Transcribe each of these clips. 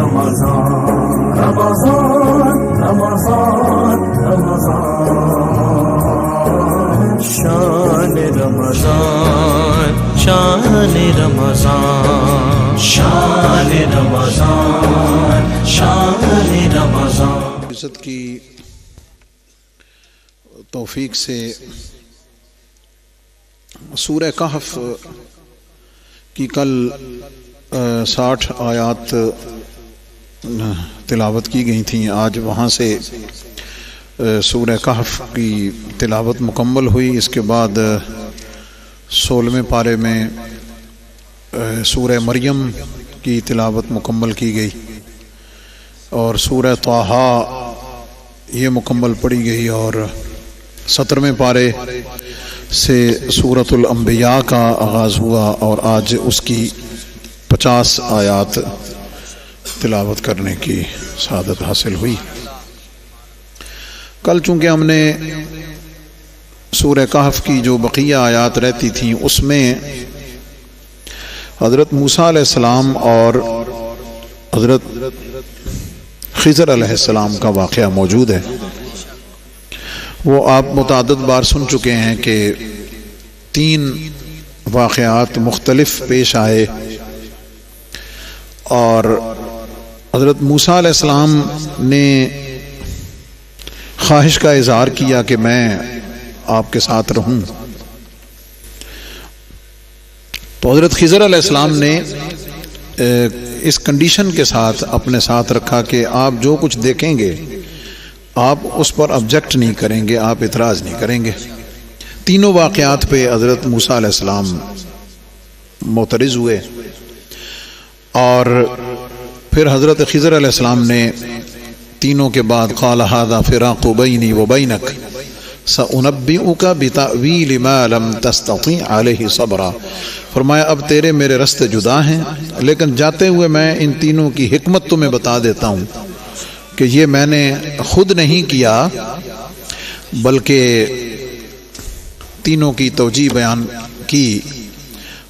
رمضان رمضان رمضان رمضان شان رمضان شان رمضان شان رمضان شان رمضان عزت کی توفیق سے سورہ کہف کی کل 60 آیات تلاوت کی گئی تھیں. آج وہاں سے سورہ کہف کی تلاوت مکمل ہوئی. اس کے بعد 16ویں پارے میں سورہ مریم کی تلاوت مکمل کی گئی اور سورہ طٰہٰ یہ مکمل پڑھی گئی اور 17ویں پارے سے سورۃ الانبیاء کا آغاز ہوا اور آج اس کی 50 آیات تلاوت کرنے کی سعادت حاصل ہوئی. کل چونکہ ہم نے سورہ کہف کی جو بقیہ آیات رہتی تھیں اس میں حضرت موسیٰ علیہ السلام اور حضرت خضر علیہ السلام کا واقعہ موجود ہے. وہ آپ متعدد بار سن چکے ہیں کہ 3 واقعات مختلف پیش آئے اور حضرت موسیٰ علیہ السلام نے خواہش کا اظہار کیا کہ میں آپ کے ساتھ رہوں. تو حضرت خضر علیہ السلام نے اس کنڈیشن کے ساتھ اپنے ساتھ رکھا کہ آپ جو کچھ دیکھیں گے آپ اس پر آبجیکٹ نہیں کریں گے، آپ اعتراض نہیں کریں گے. تینوں واقعات پہ حضرت موسیٰ علیہ السلام معترض ہوئے اور پھر حضرت خضر علیہ السلام نے تینوں کے بعد قال هذا فراق بینی وبینک سأنبئک بتأویل ما لم تستطیع علیہ صبرا. فرمایا اب تیرے میرے راستے جدا ہیں لیکن جاتے ہوئے میں ان تینوں کی حکمت تمہیں بتا دیتا ہوں کہ یہ میں نے خود نہیں کیا بلکہ تینوں کی توجیہ بیان کی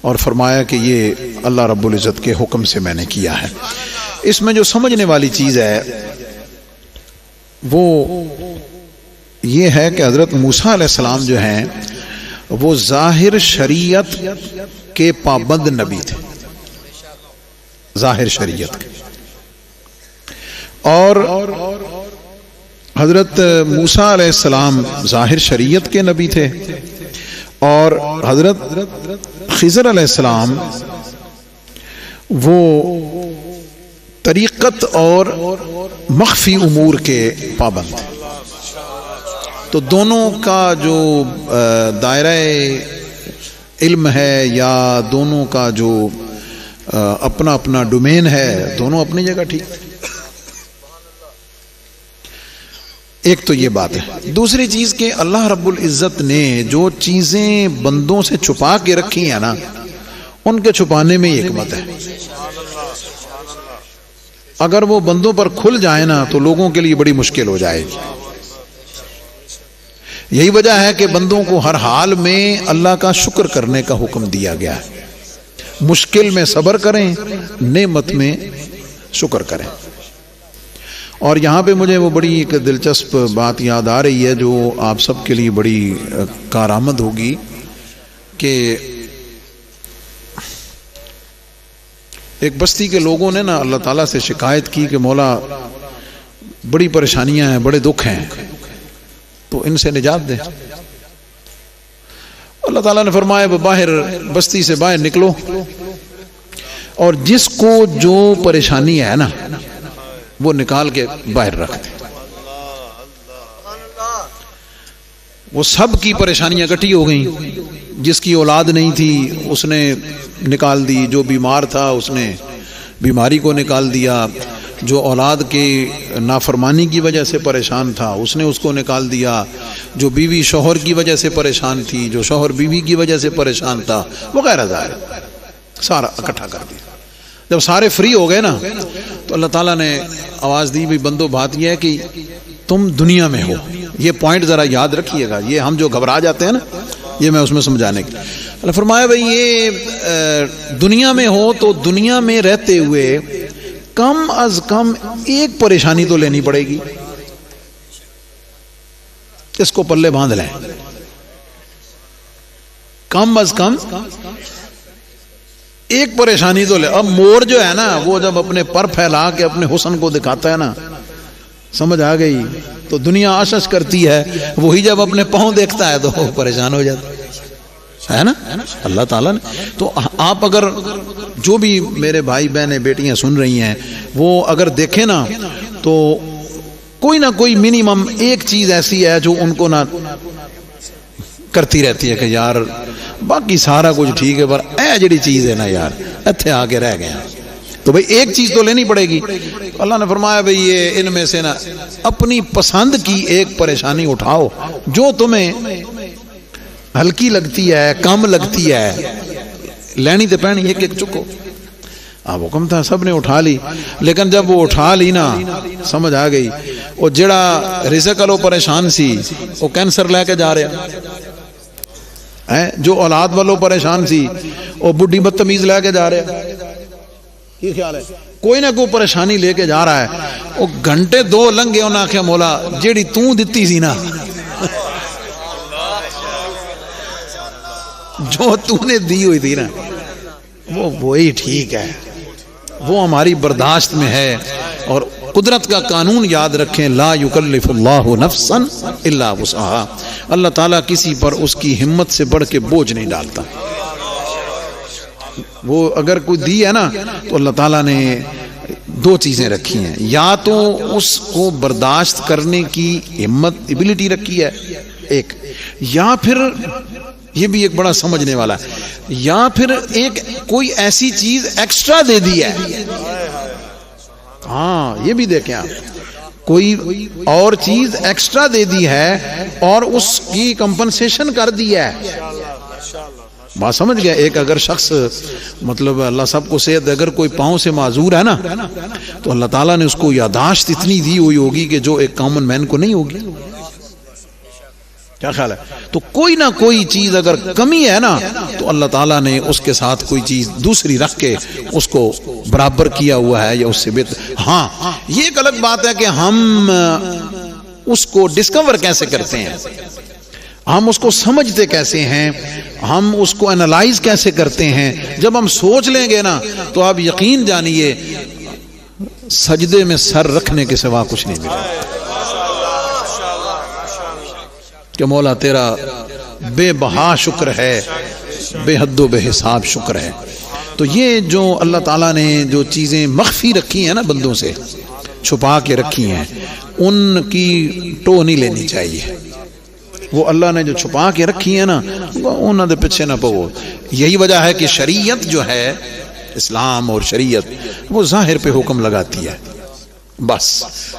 اور فرمایا کہ یہ اللہ رب العزت کے حکم سے میں نے کیا ہے. اس میں جو سمجھنے والی چیز ہے وہ یہ ہے کہ حضرت موسیٰ علیہ السلام جو ہیں وہ ظاہر شریعت کے پابند نبی تھے، ظاہر شریعت کے. اور حضرت موسیٰ علیہ السلام ظاہر شریعت کے نبی تھے اور حضرت خضر علیہ السلام وہ طریقت اور مخفی امور کے پابند تھے. تو دونوں کا جو دائرہ علم ہے یا دونوں کا جو اپنا اپنا ڈومین ہے دونوں اپنی جگہ ٹھیک. ایک تو یہ بات ہے. دوسری چیز کہ اللہ رب العزت نے جو چیزیں بندوں سے چھپا کے رکھی ہیں نا ان کے چھپانے میں یہ حکمت ہے. اگر وہ بندوں پر کھل جائے نا تو لوگوں کے لیے بڑی مشکل ہو جائے گی. یہی وجہ ہے کہ بندوں کو ہر حال میں اللہ کا شکر کرنے کا حکم دیا گیا ہے. مشکل میں صبر کریں، نعمت میں شکر کریں. اور یہاں پہ مجھے وہ بڑی ایک دلچسپ بات یاد آ رہی ہے جو آپ سب کے لیے بڑی کارآمد ہوگی کہ ایک بستی کے لوگوں نے نا اللہ تعالیٰ سے شکایت کی کہ مولا بڑی پریشانیاں ہیں، بڑے دکھ ہیں، تو ان سے نجات دے. اللہ تعالیٰ نے فرمایا باہر بستی سے باہر نکلو اور جس کو جو پریشانی ہے نا وہ نکال کے باہر رکھ دے. وہ سب کی پریشانیاں اکٹھی ہو گئیں. جس کی اولاد نہیں تھی اس نے نکال دی، جو بیمار تھا اس نے بیماری کو نکال دیا، جو اولاد کی نافرمانی کی وجہ سے پریشان تھا اس نے اس کو نکال دیا، جو بیوی شوہر کی وجہ سے پریشان تھی، جو شوہر بیوی کی وجہ سے پریشان تھا، وغیرہ ظاہر سارا اکٹھا کر دیا. جب سارے فری ہو گئے نا تو اللہ تعالیٰ نے آواز دی بھی بندو بات یہ ہے کہ تم دنیا میں ہو. یہ پوائنٹ ذرا یاد رکھیے گا، یہ ہم جو گھبرا جاتے ہیں نا یہ میں اس میں سمجھانے کی. اللہ فرمایا بھئی یہ دنیا میں ہو تو دنیا میں رہتے ہوئے کم از کم ایک پریشانی تو لینی پڑے گی، اس کو پلے باندھ لیں، کم از کم ایک پریشانی تو لے۔ اب مور جو ہے نا وہ جب اپنے پر پھیلا کے اپنے حسن کو دکھاتا ہے نا، سمجھ آ گئی، تو دنیا آشش کرتی ہے، وہی جب اپنے پاؤں دیکھتا ہے تو پریشان ہو جاتا ہے نا اللہ تعالیٰ نے۔ تو آپ اگر جو بھی میرے بھائی بہنیں بیٹیاں سن رہی ہیں وہ اگر دیکھیں نا تو کوئی نہ کوئی منیمم ایک چیز ایسی ہے جو ان کو نہ کرتی رہتی ہے کہ یار باقی سارا کچھ ٹھیک ہے پر اے جڑی چیز ہے نا یار اتھے آ کے رہ گیا، تو بھئی ایک چیز تو لینی پڑے گی۔ اللہ نے فرمایا بھئی یہ ان میں سے نا اپنی پسند کی ایک پریشانی اٹھاؤ جو تمہیں ہلکی لگتی ہے، کم لگتی ہے، لینی تے پینی ایک ایک چکو۔ اب حکم تھا سب نے اٹھا لی، لیکن جب وہ اٹھا لی نا سمجھ آ گئی، وہ جڑا رزق والو پریشان سی وہ کینسر لے کے جا رہا ہے، جو اولاد والو پریشان سی وہ بڈھی بدتمیز لے کے جا رہا ہے، کی خیال ہے؟ کوئی نہ کوئی پریشانی لے کے جا رہا ہے۔ وہ گھنٹے دو لنگے انہاں آکھیا مولا جیڑی توں دتی سی نا جو تو نے دی ہوئی تھی نا وہ وہی ٹھیک ہے، وہ ہماری برداشت میں ہے۔ اور قدرت کا قانون یاد رکھیں، لا یکلف اللہ نفسا الا وسعها، اللہ تعالیٰ کسی پر اس کی ہمت سے بڑھ کے بوجھ نہیں ڈالتا۔ وہ اگر کوئی دی ہے نا تو اللہ تعالیٰ نے دو چیزیں رکھی ہیں، یا تو اس کو برداشت کرنے کی ہمت ایبلٹی رکھی ہے ایک، یا پھر یہ بھی ایک بڑا سمجھنے والا ہے، یا پھر ایک کوئی ایسی چیز ایکسٹرا دے دی ہے۔ ہاں یہ بھی دیکھیں آپ، کوئی اور چیز ایکسٹرا دے دی ہے اور اس کی کمپنسیشن کر دی ہے۔ بات سمجھ گیا؟ ایک اگر شخص مطلب اللہ سب کو صحت، اگر کوئی پاؤں سے معذور ہے نا تو اللہ تعالیٰ نے اس کو یاداشت اتنی دی ہوئی ہوگی کہ جو ایک کامن مین کو نہیں ہوگی۔ کیا خیال ہے؟ تو کوئی نہ کوئی چیز اگر کمی ہے نا تو اللہ تعالیٰ نے اس کے ساتھ کوئی چیز دوسری رکھ کے اس کو برابر کیا ہوا ہے یا اس سے بہتر۔ ہاں یہ ایک الگ بات ہے کہ ہم اس کو ڈسکور کیسے کرتے ہیں، ہم اس کو سمجھتے کیسے ہیں، ہم اس کو انالائز کیسے کرتے ہیں۔ جب ہم سوچ لیں گے نا تو آپ یقین جانیے سجدے میں سر رکھنے کے سوا کچھ نہیں ملے کہ مولا تیرا بے بہا شکر ہے، بے حد و بے حساب شکر ہے۔ تو یہ جو اللہ تعالیٰ نے جو چیزیں مخفی رکھی ہیں نا بندوں سے، چھپا کے رکھی ہیں، ان کی ٹو نہیں لینی چاہیے۔ وہ اللہ نے جو چھپا کے رکھی ہیں نا انہوں نے پیچھے نہ پو۔ یہی وجہ ہے کہ شریعت جو ہے، اسلام اور شریعت، وہ ظاہر پہ حکم لگاتی ہے۔ بس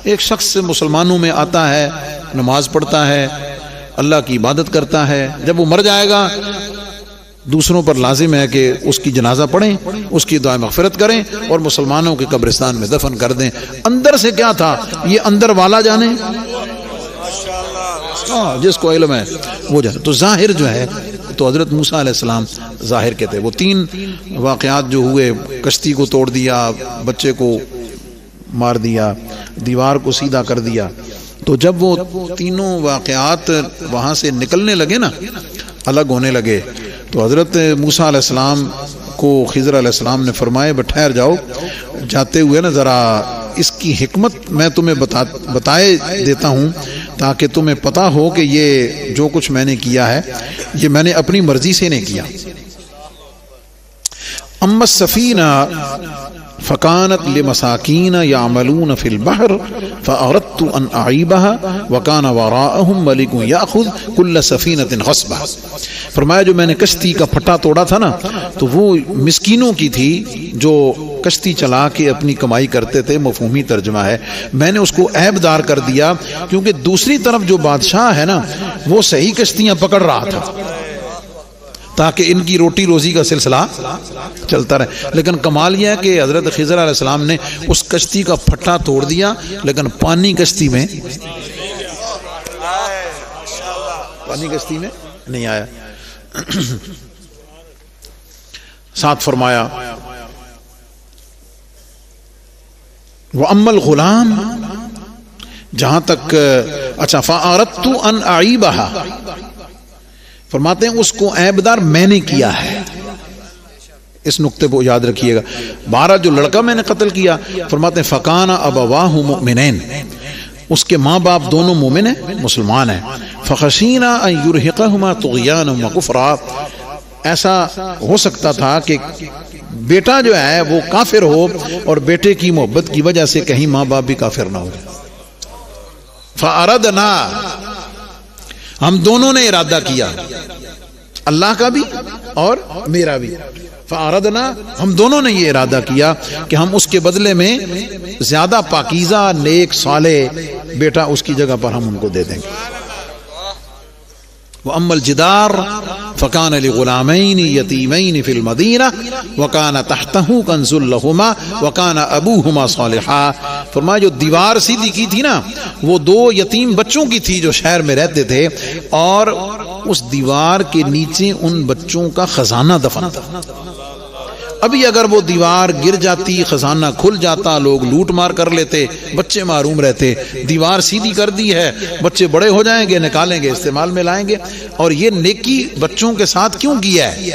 ایک شخص مسلمانوں میں آتا ہے، نماز پڑھتا ہے، اللہ کی عبادت کرتا ہے، جب وہ مر جائے گا دوسروں پر لازم ہے کہ اس کی جنازہ پڑھیں، اس کی دعائیں مغفرت کریں اور مسلمانوں کے قبرستان میں دفن کر دیں۔ اندر سے کیا تھا یہ اندر والا جانے، جس کو علم ہے وہ جانے۔ تو ظاہر جو ہے تو حضرت موسیٰ علیہ السلام ظاہر کے تھے۔ وہ تین واقعات جو ہوئے، کشتی کو توڑ دیا، بچے کو مار دیا، دیوار کو سیدھا کر دیا، تو جب وہ تینوں واقعات وہاں سے نکلنے لگے نا، الگ ہونے لگے، تو حضرت موسیٰ علیہ السلام کو خضر علیہ السلام نے فرمائے ٹھہر جاؤ، جاتے ہوئے نا ذرا اس کی حکمت میں تمہیں بتائے دیتا ہوں تاکہ تمہیں پتہ ہو کہ یہ جو کچھ میں نے کیا ہے یہ میں نے اپنی مرضی سے نہیں کیا۔ اما السفینہ فکانت لمساکین یعملون فی البحر فاردت ان اعیبها وکان وراءہم ملک یاخذ کل سفینۃ غصبا۔ فرمایا جو میں نے کشتی کا پھٹا توڑا تھا نا تو وہ مسکینوں کی تھی جو کشتی چلا کے اپنی کمائی کرتے تھے، مفہومی ترجمہ ہے۔ میں نے اس کو عیب دار کر دیا کیونکہ دوسری طرف جو بادشاہ ہے نا وہ صحیح کشتیاں پکڑ رہا تھا تاکہ ان کی روٹی روزی کا سلسلہ چلتا رہے۔ لیکن کمال یہ ہے کہ حضرت خضر علیہ السلام نے اس کشتی کا پھٹا توڑ دیا لیکن پانی کشتی میں نہیں آیا۔ ساتھ فرمایا وَأَمَّا الْغُلَامُ، جہاں تک اچھا فَأَرَدْتُ أَنْ أَعِيبَهَا، فرماتے ہیں اس کو عیبدار میں نے کیا ہے. اس نقطے کو یاد رکھیے گا. 12 جو لڑکا میں نے قتل کیا، فرماتے ہیں فَكَانَ أَبَوَاهُ مُؤْمِنَيْنِ، اس کے ماں باپ دونوں مومن ہیں، مسلمان ہیں. فَخَشِينَا أَن يُرْهِقَهُمَا طُغْيَانًا وَكُفْرًا، ایسا ہو سکتا تھا کہ بیٹا جو ہے وہ کافر ہو اور بیٹے کی محبت کی وجہ سے کہیں ماں باپ بھی کافر نہ ہو. فَأَرَدْنَا، ہم دونوں نے ارادہ کیا، اللہ کا بھی اور میرا بھی. فَأَرَدْنَا، ہم دونوں نے یہ ارادہ کیا کہ ہم اس کے بدلے میں زیادہ پاکیزہ نیک صالح بیٹا اس کی جگہ پر ہم ان کو دے دیں گے. وَأَمَّا الْجِدَارُ فَكَانَ لِغُلَامَيْنِ يَتِيمَيْنِ فِي الْمَدِينَةِ وَكَانَ تَحْتَهُ كَنْزٌ لَهُمَا وَكَانَ أَبُوهُمَا صَالِحًا. فرمایا جو دیوار سیدھی کی تھی نا، وہ 2 یتیم بچوں کی تھی جو شہر میں رہتے تھے، اور اس دیوار کے نیچے ان بچوں کا خزانہ دفن تھا. ابھی اگر وہ دیوار گر جاتی، خزانہ کھل جاتا، لوگ لوٹ مار کر لیتے، بچے محروم رہتے. دیوار سیدھی کر دی ہے، بچے بڑے ہو جائیں گے، نکالیں گے، استعمال میں لائیں گے. اور یہ نیکی بچوں کے ساتھ کیوں کیا ہے؟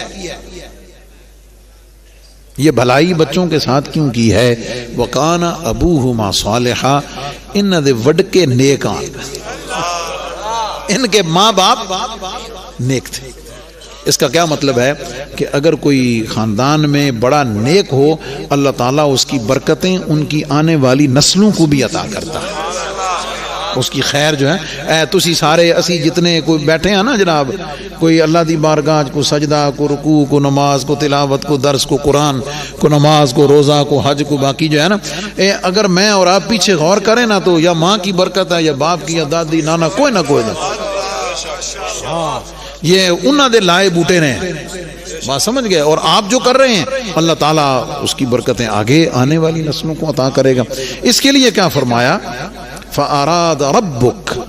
یہ بھلائی بچوں کے ساتھ کیوں کی ہے؟ وَكَانَ أَبُوهُمَا صَالِحًا، ان دے وڈ کے نیک آن، ان کے ماں باپ نیک تھے. اس کا کیا مطلب ہے کہ اگر کوئی خاندان میں بڑا نیک ہو، اللہ تعالیٰ اس کی برکتیں ان کی آنے والی نسلوں کو بھی عطا کرتا ہے. اس کی خیر جو ہے تسی سارے اسی جتنے کوئی بیٹھے ہیں نا جناب، کوئی اللہ دی بارگاہ کو سجدہ کو، رکوع کو، نماز کو، تلاوت کو، درس کو، قرآن کو، نماز کو، روزہ کو، حج کو، باقی جو ہے نا، اگر میں اور آپ پیچھے غور کریں نا تو یا ماں کی برکت ہے یا باپ کی یا دادی نانا کوئی نہ کوئی نہ. یہ انہاں دے لائے بوٹے نے، بات سمجھ گئے. اور آپ جو کر رہے ہیں اللہ تعالیٰ اس کی برکتیں آگے آنے والی نسلوں کو عطا کرے گا. اس کے لیے کیا فرمایا؟ فَأَرَادَ رَبُّكَ،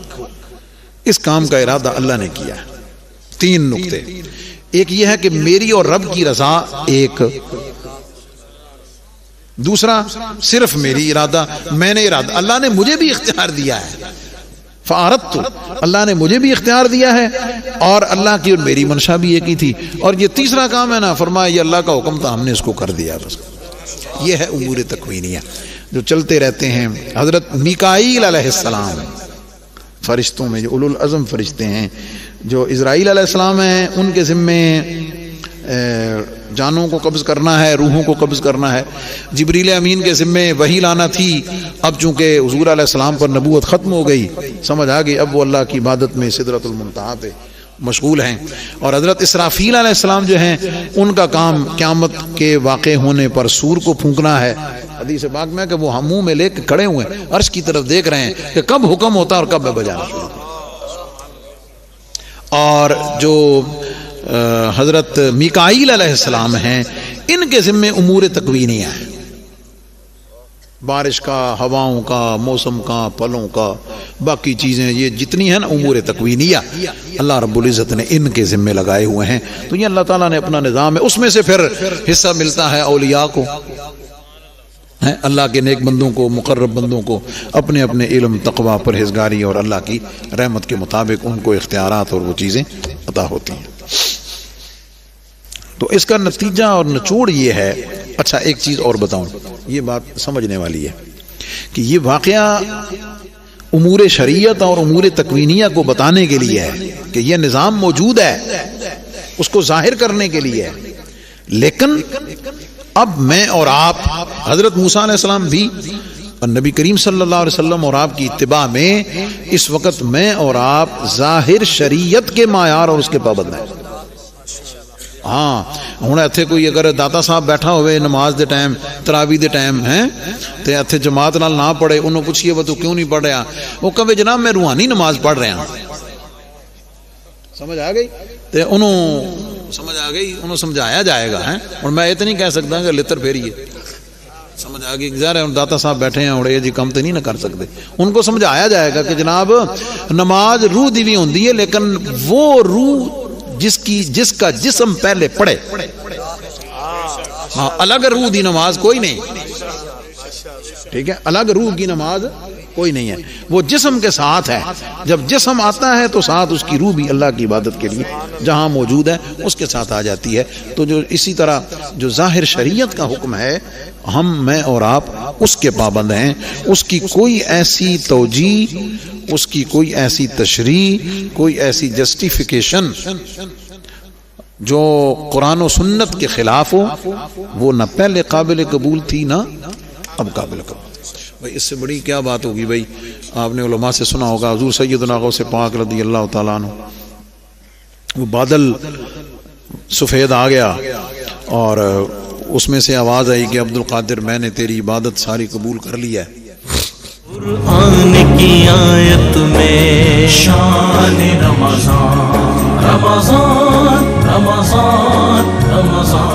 اس کام کا ارادہ اللہ نے کیا. 3 نقطے. ایک یہ ہے کہ میری اور رب کی رضا ایک، دوسرا صرف میری ارادہ، میں نے ارادہ، اللہ نے مجھے بھی اختیار دیا ہے. فَأَرَدْتُ، اللہ نے مجھے بھی اختیار دیا ہے، اور اللہ کی اور میری منشا بھی ایک ہی تھی. اور یہ تیسرا کام ہے نا، فرمایا یہ اللہ کا حکم تھا، ہم نے اس کو کر دیا. بس یہ ہے امور تکوینیہ جو چلتے رہتے ہیں. حضرت میکائیل علیہ السلام، فرشتوں میں جو اولو العزم فرشتے ہیں، جو اسرائیل علیہ السلام ہیں، ان کے ذمے جانوں کو قبض کرنا ہے، روحوں کو قبض کرنا ہے. جبریل امین کے ذمے وحی لانا تھی. اب چونکہ حضور علیہ السلام پر نبوت ختم ہو گئی، سمجھ آ گئی، اب وہ اللہ کی عبادت میں سدرۃ المنتہا پہ مشغول ہیں. اور حضرت اسرافیل علیہ السلام جو ہیں، ان کا کام قیامت کے واقع ہونے پر سور کو پھونکنا ہے. حدیث پاک میں کہ وہ منہ میں لے کے کھڑے ہوئے ہیں، عرش کی طرف دیکھ رہے ہیں کہ کب حکم ہوتا اور کب میں بجانا شروع. اور جو حضرت میکائیل علیہ السلام ہیں، ان کے ذمے امور تکوینیہ ہیں، بارش کا، ہواؤں کا، موسم کا، پھلوں کا، باقی چیزیں یہ جتنی ہیں نا امور تکوینیہ، اللہ رب العزت نے ان کے ذمے لگائے ہوئے ہیں. تو یہ اللہ تعالیٰ نے اپنا نظام ہے، اس میں سے پھر حصہ ملتا ہے اولیاء کو، اللہ کے نیک بندوں کو، مقرب بندوں کو اپنے اپنے علم، تقوی، پرہیزگاری اور اللہ کی رحمت کے مطابق ان کو اختیارات اور وہ چیزیں عطا ہوتی ہیں. تو اس کا نتیجہ اور نچوڑ یہ ہے. اچھا ایک چیز اور بتاؤں، یہ بات سمجھنے والی ہے کہ یہ واقعہ امور شریعت اور امور تکوینیہ کو بتانے کے لیے ہے کہ یہ نظام موجود ہے، اس کو ظاہر کرنے کے لیے ہے. لیکن اب میں اور آپ، حضرت موسیٰ علیہ السلام بھی اور نبی کریم صلی اللہ علیہ وسلم اور آپ کی اتباع میں اس وقت میں اور آپ ظاہر شریعت کے معیار اور اس کے پابند ہیں. ہاں ہوں اتنے کوئی اگر داتا صاحب بیٹھا ہوئے نماز دے ٹائم، تراوی دے ٹائم ہیں تے اتنے جماعت نال نہ پڑھے، انہوں پوچھئے وہ تو کیوں نہیں پڑھ رہا، وہ کہے جناب میں روحانی نماز پڑھ رہا ہوں. سمجھ آ گئی؟ تے انہوں سمجھ آ گئی، انہوں سمجھایا جائے گا. اور میں یہ تو نہیں کہہ سکتا کہ لتر پھیریے. سمجھ آ گئی؟ ظاہر ہے داتا صاحب بیٹھے ہیں اور یہ جی کم تو نہیں نہ کر سکتے. ان کو سمجھایا جائے گا کہ جناب نماز روح دی بھی ہوندی ہے، لیکن وہ روح جس کا جسم پہلے پڑھے، ہاں الگ روح دی نماز کوئی نہیں. ٹھیک ہے، الگ روح کی نماز کوئی نہیں ہے، وہ جسم کے ساتھ ہے، جب جسم آتا ہے تو ساتھ اس کی روح بھی اللہ کی عبادت کے لیے جہاں موجود ہے اس کے ساتھ آ جاتی ہے۔ تو جو اسی طرح جو ظاہر شریعت کا حکم ہے ہم، میں اور آپ اس کے پابند ہیں، اس کی کوئی ایسی توجیہ، اس کی کوئی ایسی تشریح، کوئی ایسی جسٹیفیکیشن جو قرآن و سنت کے خلاف ہو، وہ نہ پہلے قابل قبول تھی نہ اب قابل قبول۔ بھائی اس سے بڑی کیا بات ہوگی؟ بھائی آپ نے علماء سے سنا ہوگا، حضور سیدنا غوث پاک رضی اللہ تعالیٰ عنہ، وہ بادل سفید آ گیا اور اس میں سے آواز آئی کہ عبد القادر میں نے تیری عبادت ساری قبول کر لی ہے۔ قرآن کی آیت میں شان رمضان، رمضان رمضان رمضان،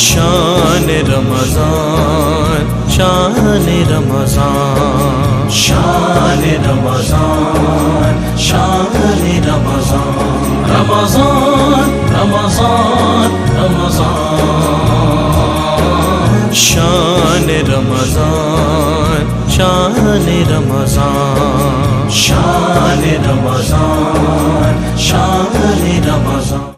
شان رمضان، شان رمضان، شان رمضان، شان رمضان، رمضان رمضان رمضان، شان رمضان، شان رمضان، شان رمضان، شان رمضان۔